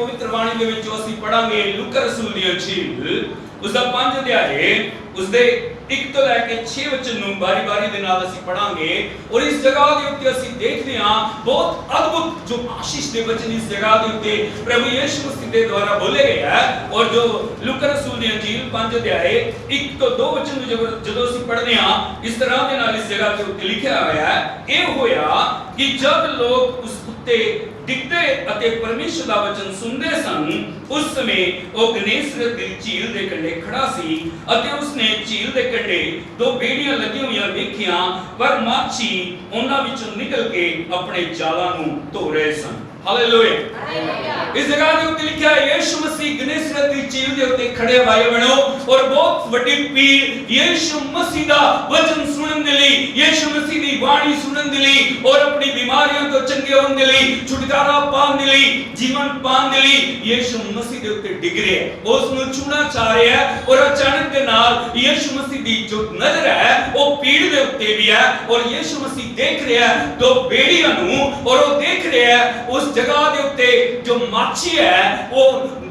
पवित्र बाणी दे विचों असीं पढ़ांगे लूका रसूल दी अंजील उसदा 5 अध्याय उसदे 1 ਤੋਂ ਲੈ ਕੇ 6 वचन ਨੂੰ बारी-बारी ਦੇ ਨਾਲ ਅਸੀਂ ਪੜਾਂਗੇ ਔਰ ਇਸ ਜਗ੍ਹਾ ਦੇ ਉੱਤੇ ਅਸੀਂ ਦੇਖਦੇ ਹਾਂ ਬਹੁਤ ਅਦਭੁਤ ਜੋ ਆਸ਼ੀਸ਼ ਦੇ ਵਚਨ ਇਸ ਜਗ੍ਹਾ ਦੇ ਉੱਤੇ ਪ੍ਰਭੂ ਯਿਸੂ ਮਸੀਹ ਦੇ ਦੁਆਰਾ ਬੋਲੇ ਗਏ ਹੈ ਔਰ ਜੋ ਲੂਕਾ ਰਸੂਲ ਦੀ ਅੰਜੀਲ 5 ਅਧਿਆਏ 1 ਤੋਂ 2 ਵਚਨ ਨੂੰ ਜਦੋਂ ਅਸੀਂ ਪੜ੍ਹਦੇ ਹਾਂ ਇਸ ਤਰ੍ਹਾਂ ਦੇ ਨਾਲ ਇਸ ਜਗ੍ਹਾ ਤੇ ਉੱਤੇ ਲਿਖਿਆ ਹੋਇਆ ਹੈ ਇਹ ਹੋਇਆ ਕਿ ਜਦ ਲੋਕ ਉਸ ਉੱਤੇ ਡਿੱਗਦੇ ਅਤੇ ਪਰਮੇਸ਼ਰ ਦਾ ਵਚਨ ਸੁਣਦੇ ਸਨ ਉਸ ਸਮੇਂ ਉਹ ਗਨੇਸਰਤ ਦੀ ਝੀਲ ਦੇ ਕੰਢੇ ਖੜਾ ਸੀ ਅਤੇ ਉਸਨੇ ਝੀਲ ਦੇ ਕੰਢੇ 2 ਬੇੜੀਆਂ ਲੱਗੀਆਂ ਹੋਈਆਂ ਵੇਖੀਆਂ ਪਰ ਮਾਛੀ ਉਹਨਾਂ ਵਿੱਚੋਂ ਨਿਕਲ ਕੇ ਆਪਣੇ ਜਾਲਾਂ ਨੂੰ ਧੋ ਰਹੇ ਸਨ ਹਾਲੇਲੂਇਆ इस जगह के ऊपर लिखा है यीशु मसीह गनेसरत की झील के ऊपर खड़े भाई बहनों और बहुत बड़ी भीड़ यीशु मसीह का वचन सुनने के लिए यीशु मसीह की वाणी सुनने के लिए और अपनी बीमारियों को चंगे होने के लिए छुटकारा पाने के लिए जीवन पाने के लिए यीशु मसीह के ऊपर डिग रहे हैं वो उसनु छूना चाह रहे हैं और अचानक के नाल यीशु मसीह की जो नजर है वो भीड़ के ऊपर भी है और यीशु मसीह देख रहे हैं दो बेड़ियां नु और वो देख रहे हैं उस जगह के ऊपर जो माछी है वो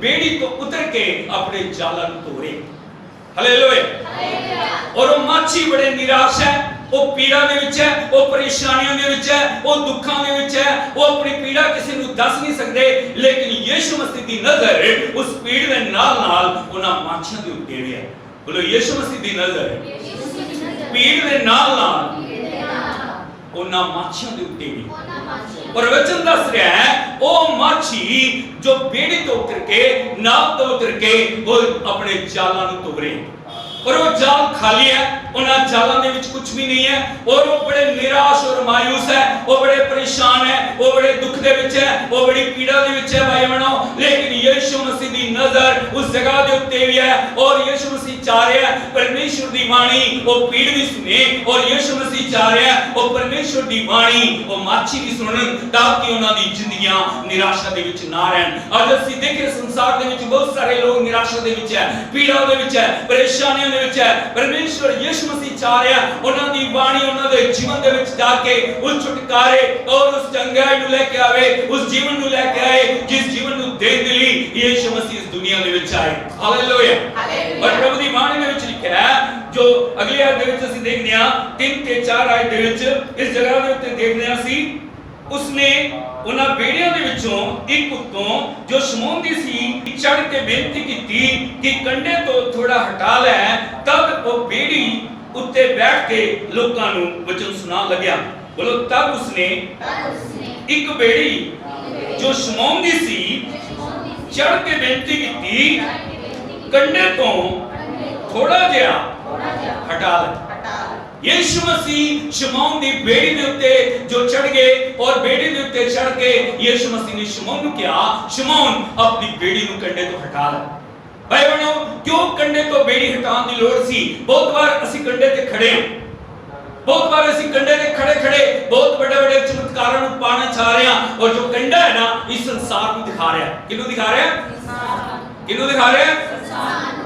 बेड़ी को उतर के अपने जाला को धो रही हालेलुया और वो माछी बड़े निराश है वो पीड़ा दे विच है वो परेशानियों दे विच है वो दुखां दे विच है वो अपनी पीड़ा किसी नु दस नहीं सकदे लेकिन यीशु मसीह दी नजर उस पीड़ दे नाल नाल उना माछियां दे उत्ते भी है बोलो यीशु मसीह दी नजर पीड़ दे नाल नाल उना माछियां दे उत्ते भी और वचन दस रहा है ओ माछी जो बेड़ी तो उतर के नाव तो उतर के वो अपने जाला नु धो रहे और वो जाल खाली है उना जालों दे विच कुछ भी नहीं है और वो बड़े निराश और मायूस है वो बड़े परेशान है वो बड़े दुख दे विच है वो बड़ी पीड़ा दे विच है भाई बहनों लेकिन यीशु मसीह दी नजर उस जगह दे उत्ते भी है और यीशु मसीह चाह रहे हैं परमेश्वर दी वाणी वो पीड़ भी सुने और यीशु मसीह चाह रहे हैं वो परमेश्वर दी वाणी वो माछी भी सुनन ताकि उन्हां दी जिंदगियां निराशा दे विच ना रहन अज असीं देखिए संसार दे विच बहुत सारे लोग निराशा दे विच है पीड़ा दे विच है परेशानियां दे विच है परमेश्वर यीशु मसीह चाह रहे हैं उन्हां दी वाणी उन्हां दे जीवन दे विच जाके उस छुटकारे और उस चंगाई नु लेके आवे उस जीवन नु लेके आए जिस जीवन नु देण दे लई यीशु मसीह इस दुनिया दे विच आए हालेलुया और प्रभु दी वाणी दे विच लिखिया है जो अगले आयत दे विच असीं देखदे हां 3 ते 4 आयत दे विच इस जगह दे उत्ते देखदे हां असीं उसने उन्हां बेड़ियां दे विचों एक उत्तों जो शमौन दी सी चढ़ के बेनती कीती कि कंडे तो थोड़ा हटा लै तब वो बेड़ी उत्ते बैठ के लोकां नूं वचन सुना लग्या बोलो तब उसने एक बेड़ी जो शमौन दी सी चढ़ के बेनती कीती कंडे तो थोड़ा जिहा हटा लै यीशु मसीह शमौन दी बेड़ी दे उत्ते जो चढ़ गए और बेड़ी दे उत्ते चढ़ के यीशु मसीह ने शमौन नु कहा शमौन अपनी बेड़ी नु कंडे तो हटा ले भाई बहनों क्यों कंडे तो बेड़ी हटाने की लोड़ सी बहुत बार ਅਸੀਂ कंडे ते खड़े हैं बहुत बार ਅਸੀਂ कंडे ते खड़े खड़े बहुत बड़े बड़े चमत्कारां नु पाना चाह रहे हैं और जो कंडा है ना इस संसार को दिखा रहा है किनु दिखा रहा है किनु दिखा रहा है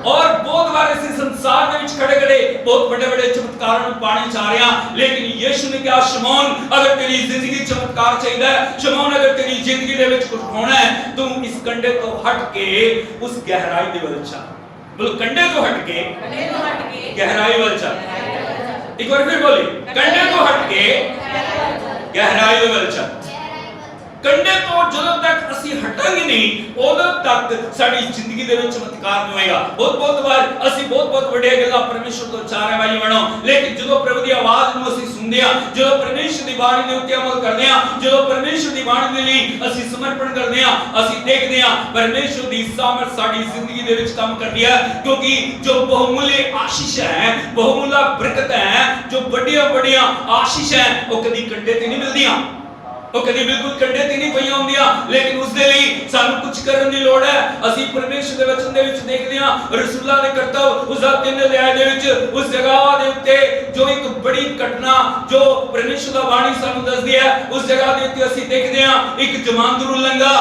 और बहुत बार इस संसार में खड़े खड़े बहुत बड़े बड़े चमत्कारों को पाने चाह रहे हैं लेकिन यीशु ने कहा शमौन अगर तेरी जिंदगी चमत्कार चाहिए शमौन अगर तेरी जिंदगी दे विच कुछ होना है तुम इस कंडे तो हट के उस गहराई दे वल चल बोलो कंडे तो हट के गहराई वल चल एक बार फिर बोली कंडे तो हट के गहराई दे वल चल कंडे तो ਜਦੋਂ तक ਅਸੀਂ ਹਟਾਂਗੇ ਨਹੀਂ ਉਦੋਂ ਤੱਕ ਸਾਡੀ ਜ਼ਿੰਦਗੀ ਦੇ ਵਿੱਚ ਚਮਤਕਾਰ ਨਹੀਂ ਹੋਏਗਾ ਬਹੁਤ ਵਾਰ ਅਸੀਂ ਬਹੁਤ ਵੱਡੀਆਂ ਗੱਲਾਂ ਪਰਮੇਸ਼ਰ ਤੋਂ ਚਾਹ ਰਹੇ ਭਾਈ ਬਣੋ ਲੇਕਿਨ ਜਦੋਂ ਪ੍ਰਭੂ ਦੀ ਆਵਾਜ਼ ਨੂੰ ਅਸੀਂ ਸੁਣਦੇ ਹਾਂ ਜਦੋਂ ਪਰਮੇਸ਼ਰ ਦੀ ਬਾਣੀ ਦੇ ਉੱਤੇ ਅਮਲ ਕਰਦੇ ਹਾਂ ਜਦੋਂ ਪਰਮੇਸ਼ਰ ਦੀ ਬਾਣੀ ਦੇ ਲਈ ਅਸੀਂ ਸਮਰਪਣ ਕਰਦੇ ਹਾਂ ਅਸੀਂ ਦੇਖਦੇ ਹਾਂ ਪਰਮੇਸ਼ਰ ਦੀ ਸਾਮਰਥ ਸਾਡੀ ਜ਼ਿੰਦਗੀ ਦੇ ਵਿੱਚ ਕੰਮ ਕਰਦੀ ਹੈ ਕਿਉਂਕਿ ਜੋ ਬਹੁਮੁੱਲੇ ਆਸ਼ੀਸ਼ ਹੈ ਬਹੁਮੁੱਲਾ ਬਰਕਤ ਹੈ ਜੋ ਵੱਡੀਆਂ ਆਸ਼ੀਸ਼ ਹੈ ਉਹ ਕਦੀ ਕੰਡੇ ਤੇ ਨਹੀਂ ਮਿਲਦੀਆਂ ਉਹ ਕਦੀ ਬਿਲਕੁਲ ਕੰਡੇ ਤੇ ਨਹੀਂ ਪਈਆਂ ਹੁੰਦੀਆਂ ਲੇਕਿਨ ਉਸ ਦੇ ਲਈ ਸਾਨੂੰ ਕੁਝ ਕਰਨ ਦੀ ਲੋੜ ਹੈ ਅਸੀਂ ਪਰਮੇਸ਼ਰ ਦੇ ਵਚਨ ਦੇ ਵਿੱਚ ਦੇਖਦੇ ਹਾਂ ਰਸੂਲਾਂ ਦੇ ਕਰਤੱਵ ਉਸ ਦਾ 3 ਅਧਿਆਇ ਦੇ ਵਿੱਚ ਉਸ ਜਗ੍ਹਾ ਦੇ ਉੱਤੇ ਜੋ ਇੱਕ ਬੜੀ ਘਟਨਾ ਜੋ ਪਰਮੇਸ਼ਰ ਦਾ ਬਾਣੀ ਸਾਨੂੰ ਦੱਸਦੀ ਹੈ ਉਸ ਜਗ੍ਹਾ ਦੇ ਉੱਤੇ ਅਸੀਂ ਦੇਖਦੇ ਹਾਂ ਇੱਕ ਜਮਾਂਦਰੂ ਲੰਗਾ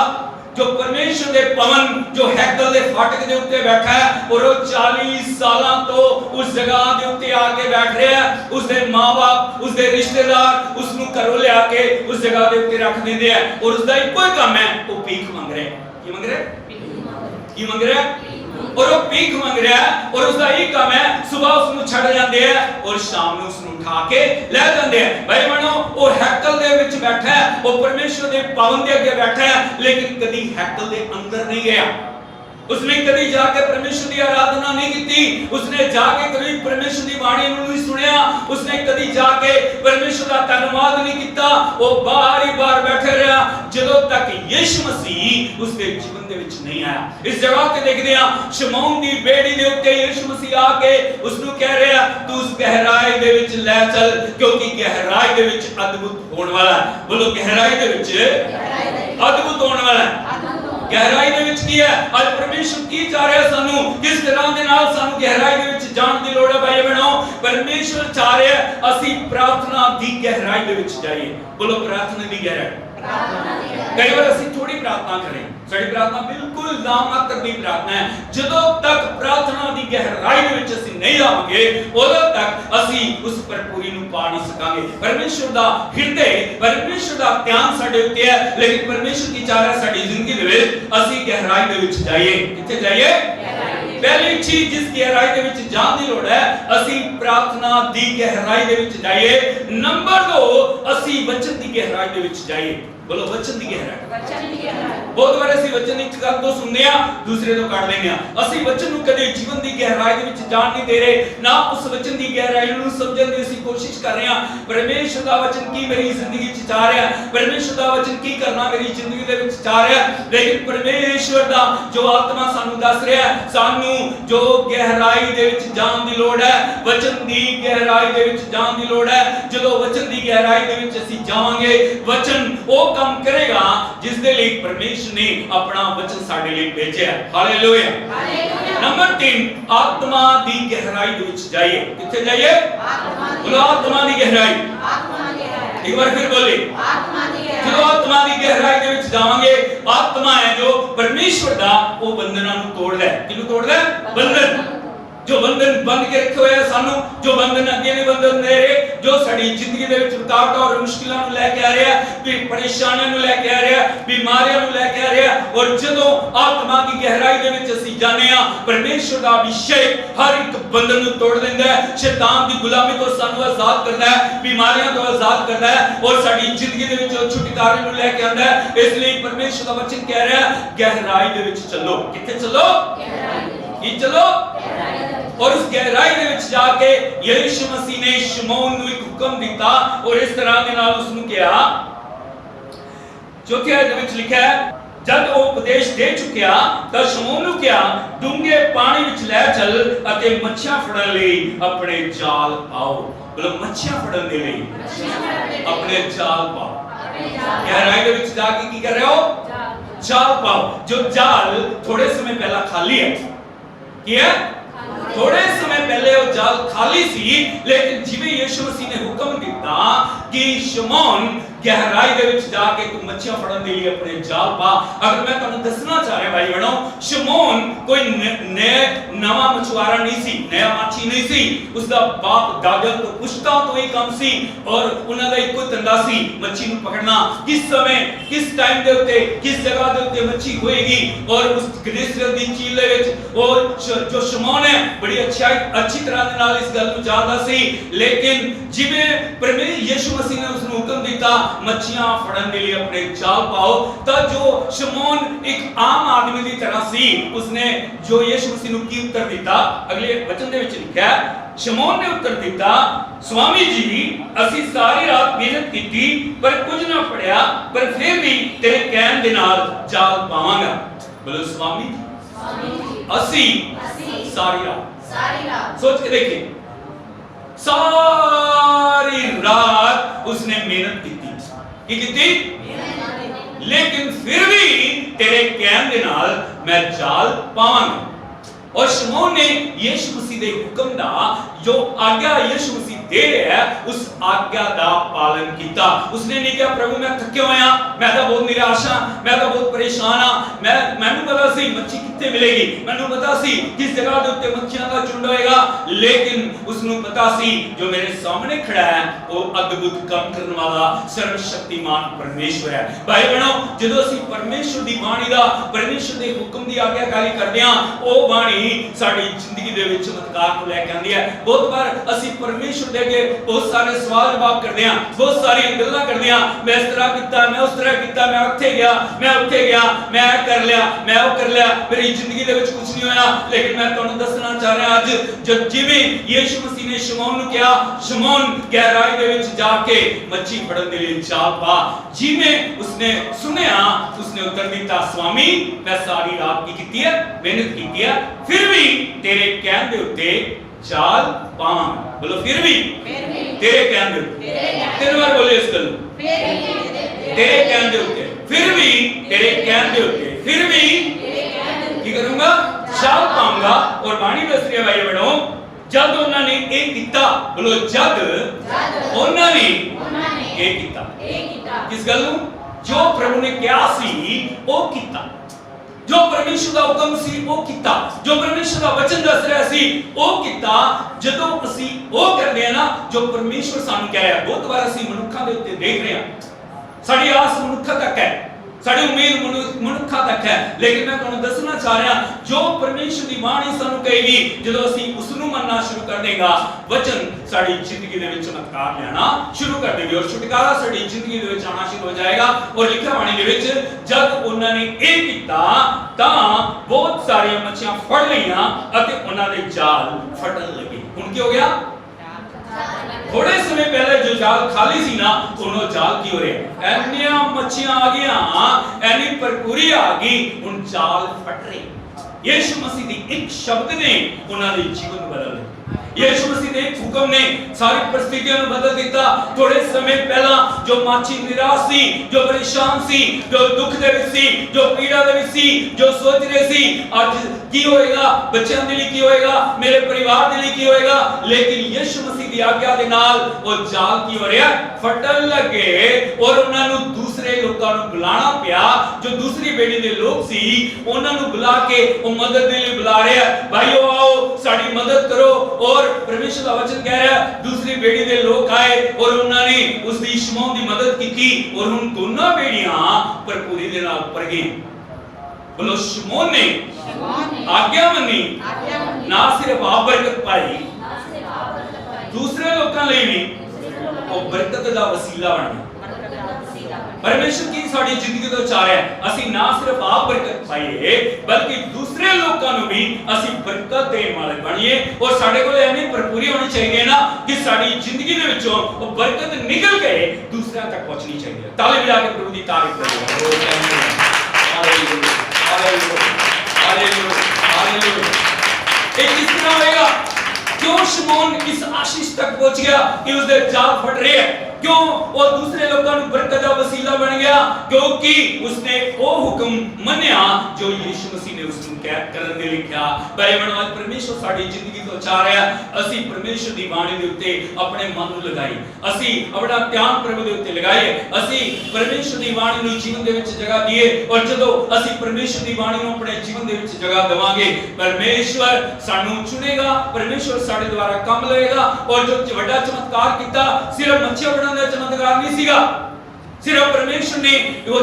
जो परमेश्वर दे पवन जो हैकल दे फाटक दे उत्ते बैठा है और वो 40 साल तो उस जगह दे उत्ते आके बैठ रहा है उसदे मां-बाप उसदे रिश्तेदार उसनु घरों ले आके उस जगह दे उत्ते रख देंदे हैं और उसदा इक्को ही काम है वो भीख मांग रहे हैं की मंग रहा है? की मंग रहा है? और वो भीख मंग रहा है और उसका एक काम है, सुबह उसਨੂੰ ਛੱਡ ਜਾਂਦੇ ਆ और शाम ਨੂੰ उसਨੂੰ उठा के ਲੈ ਜਾਂਦੇ ਆ। भाई बहनों, वो हैकल ਦੇ ਵਿੱਚ बैठा है, वो परमेश्वर ਦੇ भवन ਦੇ ਅੱਗੇ बैठा है, लेकिन कभी हैकल ਦੇ अंदर नहीं गया। उसने कभी जाके परमेश्वर की आराधना नहीं की, उसने जाके कभी परमेश्वर की वाणी नहीं सुनिया, उसने कभी जाके परमेश्वर का धन्यवाद नहीं किया। वो बार ही बार बैठे रहा ਜਦੋਂ तक यीशु मसीह उसके जीवन ਦੇ ਵਿੱਚ नहीं आया। इस जगह ते देखते हैं शमौन ਦੀ बेड़ी ਦੇ ਉੱਤੇ यीशु मसीह आके उसਨੂੰ ਕਹਿ ਰਿਹਾ, तू उस गहराई ਦੇ ਵਿੱਚ ਲੈ ਚੱਲ, क्योंकि गहराई ਦੇ ਵਿੱਚ अद्भुत होने वाला है। बोलो गहराई ਦੇ ਵਿੱਚ अद्भुत होने वाला है। गहराई ਦੇ ਵਿੱਚ ਕੀ ਹੈ? ਅੱਜ ਪਰਮੇਸ਼ਰ ਕੀ ਚਾਹ ਰਿਹਾ ਸਾਨੂੰ, ਕਿਸ ਤਰ੍ਹਾਂ ਦੇ ਨਾਲ ਸਾਨੂੰ ਗਹਿਰਾਈ ਦੇ ਵਿੱਚ ਜਾਣ ਦੀ ਲੋੜ ਹੈ। ਭਾਈ ਬਹਿਣੋ, ਪਰਮੇਸ਼ਰ ਚਾਹ ਰਿਹਾ ਅਸੀਂ ਪ੍ਰਾਰਥਨਾ ਦੀ ਗਹਿਰਾਈ ਦੇ ਵਿੱਚ ਜਾਈਏ। बोलो प्रार्थना ਦੀ गहराई। कई बार ਅਸੀਂ ਥੋੜੀ ਪ੍ਰਾਰਥਨਾ ਕਰੇ, ਸਾਡੀ ਪ੍ਰਾਰਥਨਾ ਬਿਲਕੁਲ ਨਾਮਾਤਰ ਦੀ ਪ੍ਰਾਰਥਨਾ ਹੈ। ਜਦੋਂ ਤੱਕ ਪ੍ਰਾਰਥਨਾ ਦੀ ਗਹਿਰਾਈ ਦੇ ਵਿੱਚ ਅਸੀਂ ਨਹੀਂ ਆਵਾਂਗੇ, ਉਦੋਂ ਤੱਕ ਅਸੀਂ ਉਸ ਭਰਪੂਰੀ ਨੂੰ ਪਾ ਨਹੀਂ ਸਕਾਂਗੇ। ਪਰਮੇਸ਼ਰ ਦਾ ਹਿਰਦੇ, ਪਰਮੇਸ਼ਰ ਦਾ ਧਿਆਨ ਸਾਡੇ ਉੱਤੇ ਹੈ, ਲੇਕਿਨ ਪਰਮੇਸ਼ਰ ਕੀ ਚਾਹ ਰਿਹਾ ਸਾਡੀ ਜ਼ਿੰਦਗੀ ਦੇ ਵਿੱਚ ਅਸੀਂ ਗਹਿਰਾਈ ਦੇ ਵਿੱਚ ਜਾਈਏ। ਕਿੱਥੇ ਜਾਈਏ? ਪਹਿਲੀ ਚੀਜ਼ ਜਿਸ ਗਹਿਰਾਈ ਦੇ ਵਿੱਚ ਜਾਣ ਦੀ ਲੋੜ ਹੈ, ਅਸੀਂ ਪ੍ਰਾਰਥਨਾ ਦੀ ਗਹਿਰਾਈ ਦੇ ਵਿੱਚ ਜਾਈਏ। ਨੰਬਰ 2, ਅਸੀਂ ਵਚਨ ਦੀ ਗਹਿਰਾਈ ਦੇ ਵਿੱਚ ਜਾਈਏ। बोलो वचन दी गहराई। बहुत बार ਅਸੀਂ वचन ਇੱਕ ਗੱਲ ਤੋਂ ਸੁਣਦੇ ਆ, ਦੂਸਰੇ ਤੋਂ ਕੱਢ ਲੈਂਦੇ ਆ। ਅਸੀਂ वचन ਨੂੰ ਕਦੇ ਜੀਵਨ ਦੀ ਗਹਿਰਾਈ ਦੇ ਵਿੱਚ ਜਾਣ ਨਹੀਂ ਦੇ ਰਹੇ, ਨਾ ਉਸ वचन ਦੀ ਗਹਿਰਾਈ ਨੂੰ ਸਮਝਣ ਦੀ ਅਸੀਂ ਕੋਸ਼ਿਸ਼ ਕਰ ਰਹੇ ਹਾਂ। ਪਰਮੇਸ਼ਰ ਦਾ वचन ਕੀ ਮੇਰੀ ਜ਼ਿੰਦਗੀ ਵਿੱਚ ਚਾਹ ਰਿਹਾ, ਪਰਮੇਸ਼ਰ ਦਾ वचन ਕੀ ਕਰਨਾ ਮੇਰੀ ਜ਼ਿੰਦਗੀ ਦੇ ਵਿੱਚ ਚਾਹ ਰਿਹਾ, ਲੇਕਿਨ ਪਰਮੇਸ਼ਰ ਦਾ ਜੋ ਆਤਮਾ ਸਾਨੂੰ ਦੱਸ ਰਿਹਾ ਹੈ, ਸਾਨੂੰ ਜੋ ਗਹਿਰਾਈ ਦੇ ਵਿੱਚ ਜਾਣ ਦੀ ਲੋੜ ਹੈ, वचन ਦੀ ਗਹਿਰਾਈ ਦੇ ਵਿੱਚ ਜਾਣ ਦੀ ਲੋੜ ਹੈ। ਜਦੋਂ वचन ਦੀ ਗਹਿਰਾਈ ਦੇ ਵਿੱਚ ਅਸੀਂ ਜਾਵਾਂਗੇ, वचन ਉਹ काम करेगा जिस दे लिए परमेश्वर ने अपना वचन साडे लिए भेजा है। हालेलुया। नंबर 3, आत्मा दी गहराई दे विच जाइए। किथे जाइए? बोलो आत्मा दी गहराई। एक बार फिर बोले आत्मा दी गहराई। जो आत्मा दी गहराई दे विच जावांगे, आत्मा है जो परमेश्वर दा वो बंधनां नूं तोड़दा है। किनु तोड़दा है? बंधन। जो बंधन बंद के रखे हुए हैं सानू, जो बंधन अगे नहीं बंधन दे रहे, जो साडी जिंदगी दे विच रुकावट और मुश्किलां नूं लेके आ रहे हैं, भी परेशानियां नूं लेके आ रहे हैं, बीमारियां नूं लेके आ रहे हैं। और जदों आत्मा की गहराई दे विच असीं जाने आ, परमेश्वर दा अभिषेक हर एक बंधन नूं तोड़ दिंदा है, शैतान दी गुलामी तो सानू आजाद करदा है, बीमारियां तो आजाद करदा है और साडी जिंदगी दे विच छुटकारे नूं लेके आंदा है। इसलिए परमेश्वर दा वचन कह रहा है गहराई दे विच चलो। किथे चलो? गहराई। चलो और उस गहराई दे विच जाके यीशु मसीह ने शमौन नूं एक हुक्म दिता और इस तरह दे नाल उसनूं कहा। चौथे अध्याय विच लिखा है, जब वो उपदेश दे चुकिया तो शमौन नूं कहा, डूंगे पानी विच लै चल अते मच्छियां फड़न लई अपने जाल पाओ। बोलो मच्छियां फड़न दे लई अपने जाल पाओ। गहराई दे विच जाके की कर रहे हो? जाल पाओ। जो जाल थोड़े समय पहला खाली है, क्या थोड़े समय पहले वो जाल खाली सी, लेकिन जिवें यीशु मसीह ने हुक्म दिता कि शमौन गहराई दे विच जाके तू मच्छियां फड़न दे लिए अपने जाल पा। अगर मैं तुहानू दसना चाह रहा भाई बहनों, शमौन कोई नवा मछुआरा नहीं सी, नया माछी नहीं सी। उसका बाप दादा तो पुश्ता तो ही काम सी और उन्हां दा इक्को धंधा सी मच्छी नू पकड़ना। किस समय किस टाइम दे उत्ते किस जगह दे उत्ते मच्छी होएगी और उस ग्लिसरल दी झील दे विच और जो शमौन है बड़ी अच्छी तरह दे नाल इस गल नू जानदा सी। लेकिन जिवें परमेश्वर यीशु मसीह ने उसनू हुक्म दिता मच्छियां फड़न के लिए अपने जाल पाओ, तब जो शमौन एक आम आदमी की तरह सी, उसने जो यीशु मसीह नूं की उत्तर दिता, अगले वचन दे विच लिखा है, शमौन ने उत्तर दिता, स्वामी जी असी सारी रात मेहनत की पर कुछ ना फड़िया, पर फिर भी तेरे कहण दे नाल जाल पावांगा। बोलो स्वामी जी असी सारी रात। सोच के देखिए, सारी रात उसने मेहनत की, लेकिन फिर भी तेरे कहण दे नाल मैं जाल पावांगा। और शमौन ने यीशु मसीह मसीह दे हुक्म दा जो आज्ञा यीशु मसीह दे रहा है उस आज्ञा दा पालन किया। उसने नहीं कहा प्रभु मैं थके होया, मैं तो बहुत निराश हां, मैं तो बहुत परेशान हां, मैनू पता सी मच्छी कित्थे मिलेगी, मैनू पता सी किस जगह दे उत्ते मच्छियां दा झुंड होएगा, लेकिन उसनु पता सी जो मेरे सामने खड़ा है वो अद्भुत काम करने वाला सर्वशक्तिमान परमेश्वर है। भाई बहनों, जदों ਅਸੀਂ परमेश्वर दी बाणी दा, परमेश्वर दे हुक्म दी आज्ञाकारी करदे हां, ਉਹ ਬਾਣੀ ਸਾਡੀ ਜ਼ਿੰਦਗੀ ਦੇ ਵਿੱਚ ਚਮਤਕਾਰ ਨੂੰ ਲੈ ਕੇ ਆਉਂਦੀ ਹੈ। ਬਹੁਤ ਵਾਰ ਅਸੀਂ ਪਰਮੇਸ਼ਵਰ ਦੇ ਅੱਗੇ ਬਹੁਤ ਸਾਰੇ ਸਵਾਲ ਜਵਾਬ ਕਰਦੇ ਹਾਂ, ਬਹੁਤ ਸਾਰੀਆਂ ਗੱਲਾਂ ਕਰਦੇ ਹਾਂ, ਮੈਂ ਇਸ ਤਰ੍ਹਾਂ ਕੀਤਾ, ਮੈਂ ਉਸ ਤਰ੍ਹਾਂ ਕੀਤਾ, ਮੈਂ ਉੱਥੇ ਗਿਆ, ਮੈਂ ਉੱਥੇ ਗਿਆ, ਮੈਂ ਇਹ ਕਰ ਲਿਆ, ਮੈਂ ਉਹ ਕਰ ਲਿਆ, ਮੇਰੀ ਜ਼ਿੰਦਗੀ ਦੇ ਵਿੱਚ ਕੁਝ ਨਹੀਂ ਹੋਇਆ। ਲੇਕਿਨ ਮੈਂ ਤੁਹਾਨੂੰ ਦੱਸਣਾ ਚਾਹ ਰਿਹਾ ਅੱਜ ਜਦ ਜਿਵੇਂ ਯੀਸ਼ੂ ਮਸੀਹ ਨੇ ਸ਼ਮੌਨ ਨੂੰ ਕਿਹਾ, ਸ਼ਮੌਨ ਗਹਿਰਾਈ ਦੇ ਵਿੱਚ ਜਾ ਕੇ ਮੱਛੀ ਫੜਨ ਦੇ ਲਈ ਚਾਲ ਪਾ, ਜਿਵੇਂ ਉਸਨੇ ਸੁਨਿਆ ਉਸਨੇ ਉੱਤਰ ਦਿੱਤਾ स्वामी मैं सारी रात की कीती है, मेहनत की है, फिर भी तेरे कहने दे उत्ते जाल पावांगा। बोलो फिर भी तेरे कहने दे उत्ते, तीन बार बोले इस गल, तेरे कहने दे उत्ते, फिर भी तेरे कहने दे उत्ते, फिर भी की करूंगा जाल पाऊंगा। और बाणी दस रही है भाई बहनों, जब उन्होंने एक किया, बोलो जब उन्होंने एक किया, किस गल नूं जो प्रभु ने कहा सी वो कीता, जो परमेश्वर दा हुक्म सी वो कीता, जो परमेश्वर दा वचन दस रहा सी वो कीता। जदों ਅਸੀਂ ਉਹ ਕਰਦੇ ਆ ਨਾ ਜੋ परमेश्वर ਸਾਨੂੰ ਕਹਿ ਰਿਹਾ, ਬਹੁਤ ਵਾਰ ਅਸੀਂ ਮਨੁੱਖਾਂ ਦੇ ਉੱਤੇ ਦੇਖ ਰਹੇ ਹਾਂ, ਸਾਡੀ ਆਸ ਮਨੁੱਖਾਂ ਤੱਕ ਹੈ, ਸਾਡੀ ਉਮੀਦ ਮਨੁੱਖਾਂ ਤੱਕ ਹੈ, ਲੇਕਿਨ ਮੈਂ ਤੁਹਾਨੂੰ ਦੱਸਣਾ ਚਾਹ ਰਿਹਾ ਜੋ ਪਰਮੇਸ਼ਰ ਦੀ ਬਾਣੀ ਸਾਨੂੰ ਕਹੇਗੀ, ਜਦੋਂ ਅਸੀਂ ਉਸ ਨੂੰ ਮੰਨਣਾ ਸ਼ੁਰੂ ਕਰ ਦੇਗਾ, ਵਚਨ ਸਾਡੀ ਜ਼ਿੰਦਗੀ ਦੇ ਵਿੱਚ ਚਮਤਕਾਰ ਲਿਆਣਾ ਸ਼ੁਰੂ ਕਰ ਦੇਵੇ ਔਰ ਛੁਟਕਾਰਾ ਸਾਡੀ ਜ਼ਿੰਦਗੀ ਦੇ ਵਿੱਚ ਆਣਾ ਸ਼ੁਰੂ ਹੋ ਜਾਏਗਾ। ਔਰ ਲਿਖਿਆ ਬਾਣੀ ਦੇ ਵਿੱਚ ਜਦ ਉਹਨਾਂ ਨੇ ਇਹ ਕੀਤਾ ਤਾਂ ਬਹੁਤ ਸਾਰੀਆਂ ਮੱਛੀਆਂ ਫੜ ਲਈਆਂ ਅਤੇ ਉਹਨਾਂ ਦੇ ਜਾਲ ਫਟਣ ਲੱਗੇ। ਹੁਣ ਕੀ ਹੋ ਗਿਆ? थोड़े समय पहले जो जाल खाली सी ना, दोनों जाल की हो रहे ऐनिया मच्छियां आ गया, ऐनी भरपूरी आ गई, उन जाल फट रहे। यीशु मसीह दी एक शब्द ने उन्होंने जीवन बदल दिया। यीशु मसीह दे एक हुक्म ने सारी परिस्थितियों को बदल दिता। थोड़े समय पहला जो माछी निराश सी, जो परेशान सी, जो दुख दे विच सी, जो पीड़ा दे विच सी, जो सोच रहे सी आज की होएगा, बच्चों के लिए की होएगा, मेरे परिवार के लिए की होएगा, लेकिन यीशु मसीह दी आज्ञा दे नाल वो जाल की हो रहा फटन लगे और उन्हां नूं दूसरे लोकां नूं बुलाना पिया। जो दूसरी बेड़ी दे लोग सी उन्हां नूं बुला के वो मदद दे लिए बुला रहे हैं, भाईओ आओ साडी मदद करो। और परमेश्वर का वचन कह रहा है दूसरी बेड़ी दे लोग आए और उन्होंने उस दी शमौन दी मदद की और उन दोनों बेड़ियां भरपूरी दे नाल भर गई। बोलो शमौन ने आज्ञा मनी, ना सिर्फ आप बरकत पाई, दूसरे लोगों लिए भी वो बरकत का वसीला बन गया। परमेश्वर की साडी जिंदगी तो चाह रहा है ਅਸੀਂ ना सिर्फ आप बरकत पाइए बल्कि दूसरे लोगों को भी ਅਸੀਂ बरकत देने वाले बनिए। और साडे कोल एनी भरपूरी होनी चाहिए ना कि साडी जिंदगी दे विचों वो बरकत निकल के दूसरों तक पहुंचनी चाहिए। ताली बजा के प्रभु दी तारीफ करो। Hallelujah hallelujah hallelujah hallelujah. एक किस तरह होएगा? क्यों शमौन इस आशीष तक पहुंच गया कि उसके जाल फट रहे हैं? क्यों वो दूसरे लोगों को बरकत का वसीला बन गया? क्योंकि उसने वो हुक्म मन्या जो यीशु मसीह ने उसको कह करने दे लिखा। भाई बहनों, आज परमेश्वर साडी जिंदगी तो चाह रहा है ਅਸੀਂ परमेश्वर ਦੀ ਬਾਣੀ ਦੇ ਉੱਤੇ ਆਪਣੇ ਮਨ ਨੂੰ ਲਗਾਈ, ਅਸੀਂ ਆਪਣਾ ਧਿਆਨ ਪ੍ਰਭੂ ਦੇ ਉੱਤੇ ਲਗਾਈਏ, ਅਸੀਂ परमेश्वर ਦੀ ਬਾਣੀ ਨੂੰ ਜੀਵਨ ਦੇ ਵਿੱਚ ਜਗ੍ਹਾ ਦਈਏ। ਔਰ ਜਦੋਂ ਅਸੀਂ परमेश्वर ਦੀ ਬਾਣੀ ਨੂੰ ਆਪਣੇ ਜੀਵਨ ਦੇ ਵਿੱਚ ਜਗ੍ਹਾ ਦੇਵਾਂਗੇ परमेश्वर ਸਾਨੂੰ ਚੁਣੇਗਾ, परमेश्वर ਸਾਡੇ ਦੁਆਰਾ ਕੰਮ ਲਏਗਾ। ਔਰ ਜੋ ਵੱਡਾ ਚਮਤਕਾਰ ਕੀਤਾ ਸਿਰਫ ਮੱਛੀਆਂ ਫੜਨ ਦਾ ਚਮਤਕਾਰ ਨਹੀਂ ਸੀਗਾ, सिर्फ परमेश्वर ने वो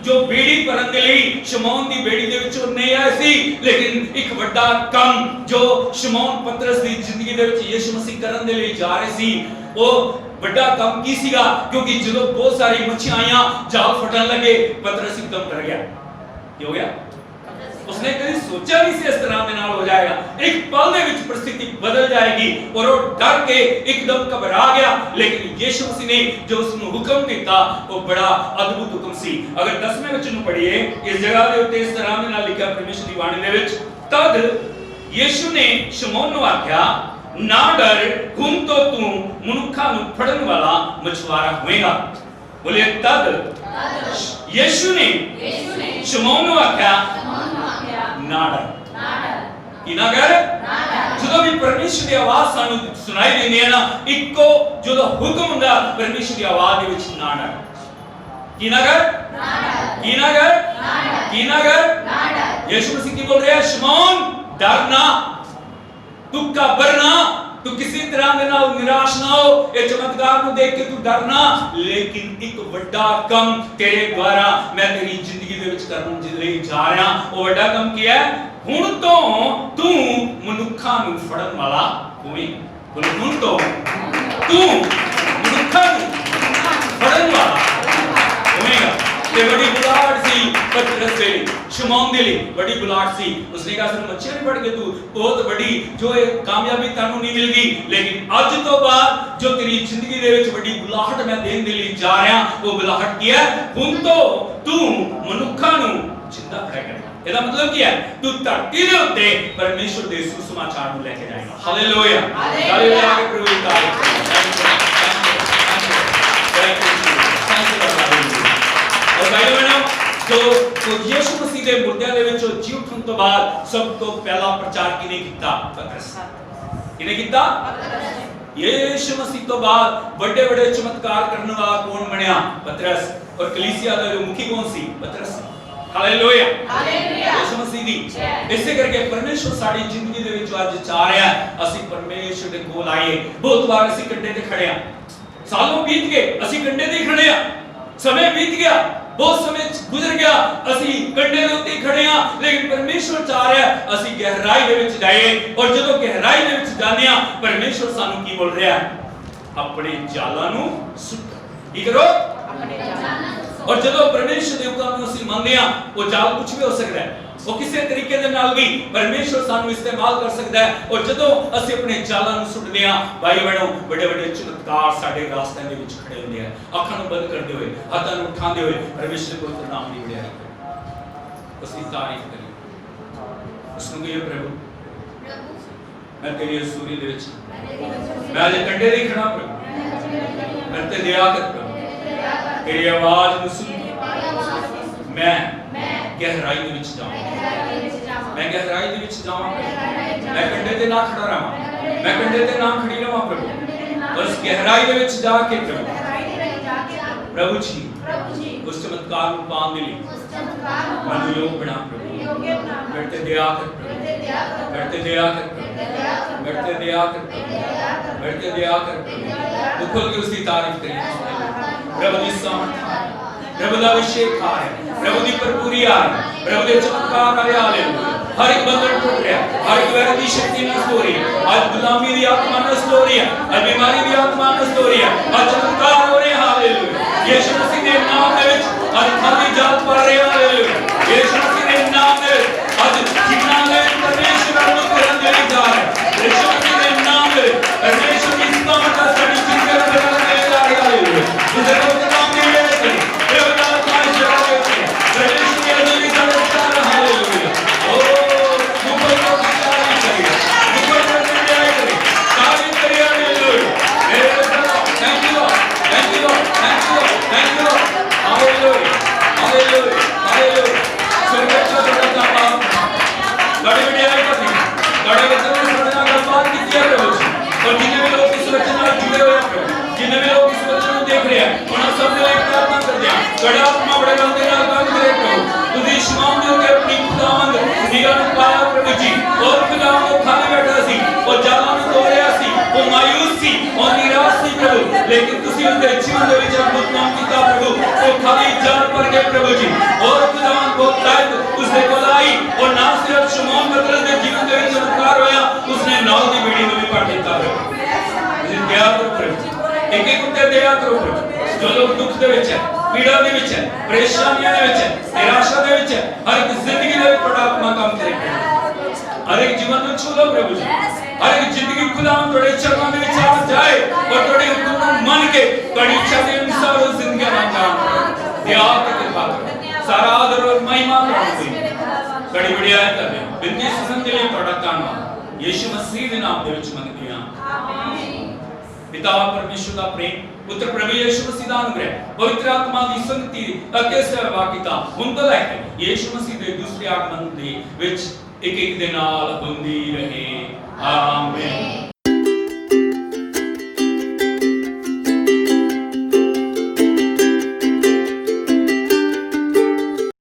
जो बेड़ी भरन दे लई शमौन दी बेड़ी दे विचों नहीं आए सी, लेकिन एक बड़ा काम जो शमौन पतरस दी जिंदगी दे विच यीशु मसीह करन दे लई जा रहे सी वो बड़ा काम की सीगा। क्योंकि जदों बहुत सारी मच्छियां आईयां जाल फटन लगे पतरस एकदम डर गया। क्या हो गया? उसने कभी सोचा नहीं सी इस तरह दे नाल हो जाएगा। एक पल दे विच परिस्थिति बदल जाएगी और वो डर के एकदम घबरा गया। लेकिन यीशु मसीह ने जो उसनु हुक्म दिता वो बड़ा अद्भुत हुक्म सी। अगर 10वें वचन नु पढ़िए इस जगह दे उत्ते इस तरह दे नाल लिखा परमेश्वर दी बाणी दे विच, तद यीशु ने शमौन नु आख्या ना डर, हुण तो तू मनुखा नु फड़न वाला मछुआरा होएगा। बोले तद यीशु ने शमौन नु आख्या ना डर। कि ना कर ਜਦੋਂ ਵੀ ਪਰਮੇਸ਼ਰ ਦੀ ਆਵਾਜ਼ ਸਾਨੂੰ ਸੁਣਾਈ ਦਿੰਦੀ ਹੈ ਨਾ, ਇੱਕੋ ਜਦੋਂ ਹੁਕਮ ਹੁੰਦਾ ਪਰਮੇਸ਼ਰ ਦੀ ਆਵਾਜ਼ ਦੇ ਵਿੱਚ ਨਾ ਡਰ। ਕੀ ਨਾ ਕਰ? ਕੀ ਨਾ ਕਰ? ਕੀ ਨਾ ਕਰ? ਯਿਸੂ ਮਸੀਹ ਕੀ ਬੋਲ ਰਿਹਾ? ਸ਼ਮੌਨ डरना, तू घबरना, तू किसी तरह के नाल निराश ना हो। ये चमत्कार को देख के तू डरना, लेकिन एक बड़ा काम तेरे द्वारा मैं तेरी जिंदगी दे विच करन लई जा रहा। वो बड़ा काम क्या है? हुण तो तू मनुखा नूं फड़न वाला होई। बोल, हुण तो तू मनुखा नूं फड़न वाला होएगा। ते बड़ी बुलाहट सी पतरस दे शमौन दे लई, बड़ी बुलाहट सी। उसने कहा सिर्फ मच्छियां नहीं पकड़ के तू बहुत बड़ी जो है कामयाबी तानू नहीं मिलगी, लेकिन अज तो बाद जो तेरी जिंदगी दे विच बड़ी बुलाहट मैं देन दे लई जा रहा, वो बुलाहट की है? हुण तो तू मनुखा नू जिंदा फड़ेगा। ਇਹਦਾ मतलब ਕੀ ਹੈ? ਤੂੰ ਧਰਤੀ ਦੇ ਉੱਤੇ ਪਰਮੇਸ਼ਰ ਦੇ ਸੁਸਮਾਚਾਰ ਨੂੰ ਲੈ ਕੇ ਜਾਏਗਾ। ਹਾਲੇਲੂਇਆ, ਹਾਲੇਲੂਇਆ ਕੇ ਪ੍ਰਭੂ ਦੀ ਤਾਰੀਫ। और भाइयों बहनों, तो यीशु मसीह ਦੇ ਮੁਰਦਿਆਂ ਦੇ ਵਿੱਚੋਂ ਜੀ ਉੱਠਣ ਤੋਂ ਬਾਅਦ ਸਭ ਤੋਂ ਪਹਿਲਾ ਪ੍ਰਚਾਰ ਕਿਹਨੇ ਕੀਤਾ? ਪਤਰਸ। ਕਿਹਨੇ ਕੀਤਾ? ਪਤਰਸ। ਯੀਸ਼ੂ ਮਸੀਹ ਤੋਂ ਬਾਅਦ ਵੱਡੇ ਵੱਡੇ ਚਮਤਕਾਰ ਕਰਨ ਵਾਲਾ ਕੌਣ ਬਣਿਆ? ਪਤਰਸ। ਔਰ ਕਲੀਸਿਆ ਦਾ ਜੋ ਮੁਖੀ ਕੌਣ ਸੀ? ਪਤਰਸ। Hallelujah, hallelujah. ਯੀਸ਼ੂ ਮਸੀਹ ਦੀ ਇਸੇ ਕਰਕੇ ਪਰਮੇਸ਼ਰ ਸਾਡੀ ਜ਼ਿੰਦਗੀ ਦੇ ਵਿੱਚ ਅੱਜ ਚਾਹ ਰਿਹਾ ਅਸੀਂ ਪਰਮੇਸ਼ਰ ਦੇ ਕੋਲ ਆਏ। ਬਹੁਤ ਵਾਰ ਅਸੀਂ ਕੰਢੇ ਤੇ ਖੜੇ ਆ, ਸਾਲੋਂ ਬੀਤ ਗਏ, ਅਸੀਂ ਕੰਢੇ ਤੇ ਖੜੇ ਆ, समय बीत गया, बहुत समय गुजर गया, ਅਸੀਂ ਕੰਢੇ ਦੇ ਉੱਤੇ ਖੜੇ ਆ, ਲੇਕਿਨ ਪਰਮੇਸ਼ਰ ਚਾਹ ਰਿਹਾ ਅਸੀਂ ਗਹਿਰਾਈ ਦੇ ਵਿੱਚ ਜਾਈਏ। ਔਰ ਜਦੋਂ ਗਹਿਰਾਈ ਦੇ ਵਿੱਚ ਜਾਂਦੇ ਆ ਪਰਮੇਸ਼ਰ ਸਾਨੂੰ ਕੀ ਬੋਲ ਰਿਹਾ? ਆਪਣੇ ਜਾਲਾਂ ਨੂੰ ਸੁੱਟੋ। ਕੀ ਕਰੋ? ਆਪਣੇ ਜਾਲਾਂ ਨੂੰ ਸੁੱਟੋ। ਔਰ ਜਦੋਂ ਪਰਮੇਸ਼ਰ ਦੇ ਹੁਕਮ ਨੂੰ ਅਸੀਂ ਮੰਨਦੇ ਆ, ਉਹ ਜਾਲ ਕੁਝ ਵੀ ਹੋ ਸਕਦਾ ਹੈ, ਉਹ ਕਿਸੇ ਤਰੀਕੇ ਦੇ ਨਾਲ ਵੀ ਪਰਮੇਸ਼ਰ ਸਾਨੂੰ ਇਸਤੇਮਾਲ ਕਰ ਸਕਦਾ ਹੈ। ਔਰ ਜਦੋਂ ਅਸੀਂ ਆਪਣੇ ਜਾਲਾਂ ਨੂੰ ਸੁੱਟਦੇ ਆ, ਭਾਈ ਬਹਿਣੋ, ਵੱਡੇ ਵੱਡੇ ਚਮਤਕਾਰ ਸਾਡੇ ਰਾਸਤੇ ਦੇ ਵਿੱਚ ਖੜੇ ਹੁੰਦੇ ਆ। ਅੱਖਾਂ ਨੂੰ ਬੰਦ ਕਰਦੇ ਹੋਏ, ਹੱਥਾਂ ਨੂੰ ਉਠਾਉਂਦੇ ਹੋਏ ਪਰਮੇਸ਼ਰ ਦੇ ਪਵਿੱਤਰ ਨਾਮ ਦੀ ਵਡਿਆਈ ਕਰੋ, ਅਸੀਂ ਤਾਰੀਫ ਕਰੀਏ। ਉਸ ਨੂੰ ਕਹੀਏ, ਪ੍ਰਭੂ ਮੈਂ ਤੇਰੀ ਹਜ਼ੂਰੀ ਦੇ ਵਿੱਚ, ਮੈਂ ਅਜੇ ਕੰਢੇ ਤੇ ਖੜਾ ਪ੍ਰਭੂ, ਮੇਰੇ ਤੇ ਦਇਆ ਕਰ ਪ੍ਰਭੂ, ਤੇਰੀ ਆਵਾਜ਼ ਨੂੰ ਸੁਣ ਮੈਂ ਗਹਿਰਾਈ ਦੇ ਵਿੱਚ ਜਾਵਾਂ, ਮੈਂ ਗਹਿਰਾਈ ਦੇ ਵਿੱਚ ਜਾਵਾਂ, ਮੈਂ ਕੰਢੇ ਤੇ ਨਾ ਖੜਾ ਰਹਾਂ, ਮੈਂ ਕੰਢੇ ਤੇ ਨਾ ਖੜੀ ਰਹਾਂ ਪ੍ਰਭੂ। ਉਸ ਗਹਿਰਾਈ ਦੇ ਵਿੱਚ ਜਾ ਕੇ ਪ੍ਰਭੂ ਜੀ ਉਸ ਚਮਤਕਾਰ ਨੂੰ ਪਾਉਣ ਦੇ ਲਈ ਮੈਨੂੰ ਯੋਗ ਬਣਾ ਪ੍ਰਭੂ। ਮੇਰੇ ਤੇ ਦਇਆ ਕਰ ਪ੍ਰਭੂ, ਮੇਰੇ ਤੇ ਦਇਆ ਕਰ ਪ੍ਰਭੂ, ਮੇਰੇ ਤੇ ਦਇਆ ਕਰ ਪ੍ਰਭੂ, ਮੇਰੇ ਤੇ ਦਇਆ ਕਰ ਪ੍ਰਭੂ। ਖੁਦ ਕੇ ਉਸ ਦੀ ਤਾਰੀਫ ਕਰੀਏ। ਪ੍ਰਭੂ ਦੀ ਸਾਮਰਥ, प्रभु का अभिषेक आ रहा है, प्रभु की भरपूरी आ रही है, प्रभु के चमत्कार आ रहे हैं। हर एक बंधन टूट रहा है, हर एक वैर की शक्ति नष्ट हो रही है, आज गुलामी की आत्मा नष्ट हो रही है, आज बीमारी की आत्मा नष्ट हो रही है, आज चमत्कार हो रहे हैं। हालेलुया। यीशु मसीह के नाम में आज खाली जात पड़ रहे हैं। हालेलुया। यीशु मसीह के नाम में आज जीना में परमेश्वर अनुग्रह देने जा रहे हैं। यीशु मसीह के नाम में परमेश्वर की सामर्थ सारी चीजें बदलने जा रही है। हालेलुया। मुझे तो काम नहीं है, लेकिन तुसी उनके जीवन दे विच अद्भुत काम कीता प्रभु। वो खाली जान पर गए प्रभु जी, और खुदावन बहुत ताकत उसदे कोल आई, और ना सिर्फ शमौन पतरस दे जीवन दे विच चमत्कार होया, उसने नाव दी बेड़ी नूं भी पढ़ दिता प्रभु। तुसी दया करो प्रभु, एक एक उत्ते दया करो प्रभु। जो लोग दुख दे विच है, पीड़ा दे विच है, परेशानियां दे विच है, निराशा दे विच है, हर एक जिंदगी दे विच बड़ा आत्मा काम करे प्रभु। हर एक जीवन नूं छू लो प्रभु जी, हर एक जिंदगी खुदावन तोड़े चरणों दे विच आ जाए, और तोड़े हुक्म मन के बड़ी इच्छा के अनुसार उस जिंदगी में जान दया की कृपा करो। सारा आदर और महिमा प्रभु जी बड़ी बढ़िया कर दे। बिनती सुनने के लिए थोड़ा धन्यवाद यीशु मसीह के नाम दे विच मंगते हैं, आमीन। पिता परमेश्वर का प्रेम, पुत्र प्रभु यीशु मसीह का अनुग्रह, पवित्र आत्मा की संगति अके सहभागिता हुण तो लैके यीशु मसीह के दूसरे आगमन दे विच एक एक दे नाल हुंदी रहे। ਆਮੇਨ।